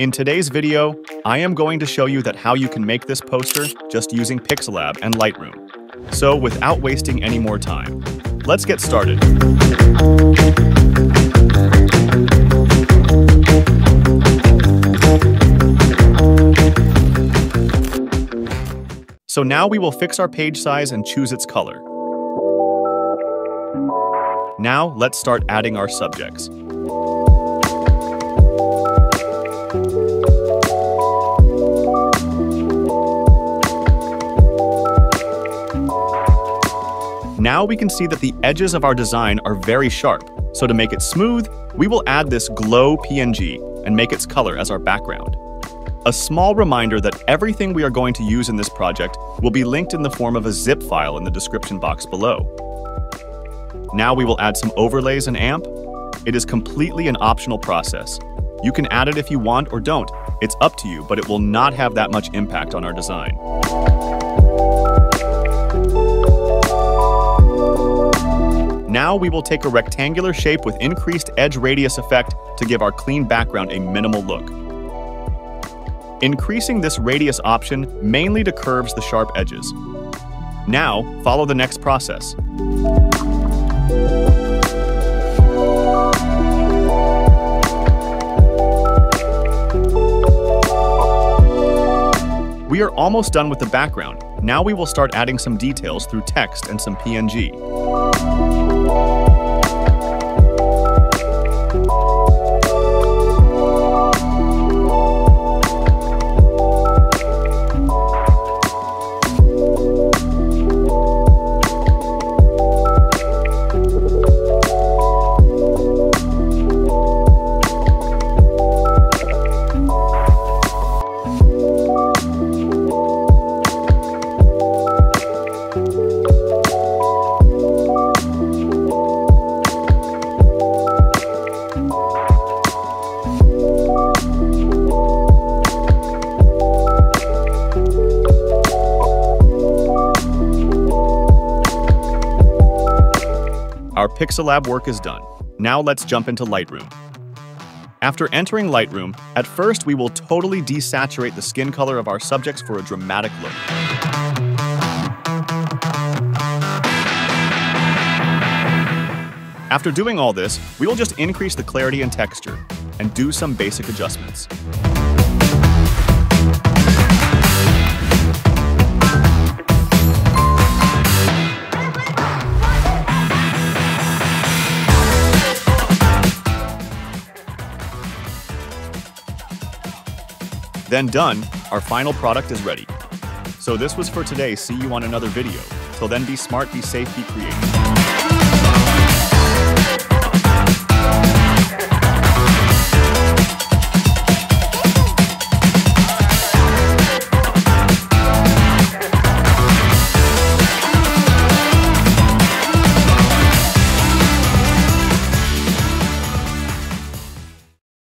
In today's video, I am going to show you how you can make this poster just using Pixellab and Lightroom. So without wasting any more time, let's get started. So now we will fix our page size and choose its color. Now let's start adding our subjects. Now we can see that the edges of our design are very sharp, so to make it smooth, we will add this glow PNG and make its color as our background. A small reminder that everything we are going to use in this project will be linked in the form of a zip file in the description box below. Now we will add some overlays and AMP. It is completely an optional process. You can add it if you want or don't. It's up to you, but it will not have that much impact on our design. Now we will take a rectangular shape with increased edge radius effect to give our clean background a minimal look. Increasing this radius option mainly to curves the sharp edges. Now, follow the next process. We are almost done with the background. Now we will start adding some details through text and some PNG. Our Pixellab work is done. Now let's jump into Lightroom. After entering Lightroom, at first we will totally desaturate the skin color of our subjects for a dramatic look. After doing all this, we will just increase the clarity and texture and do some basic adjustments. Then done, our final product is ready. So this was for today. See you on another video. Till then, be smart, be safe, be creative.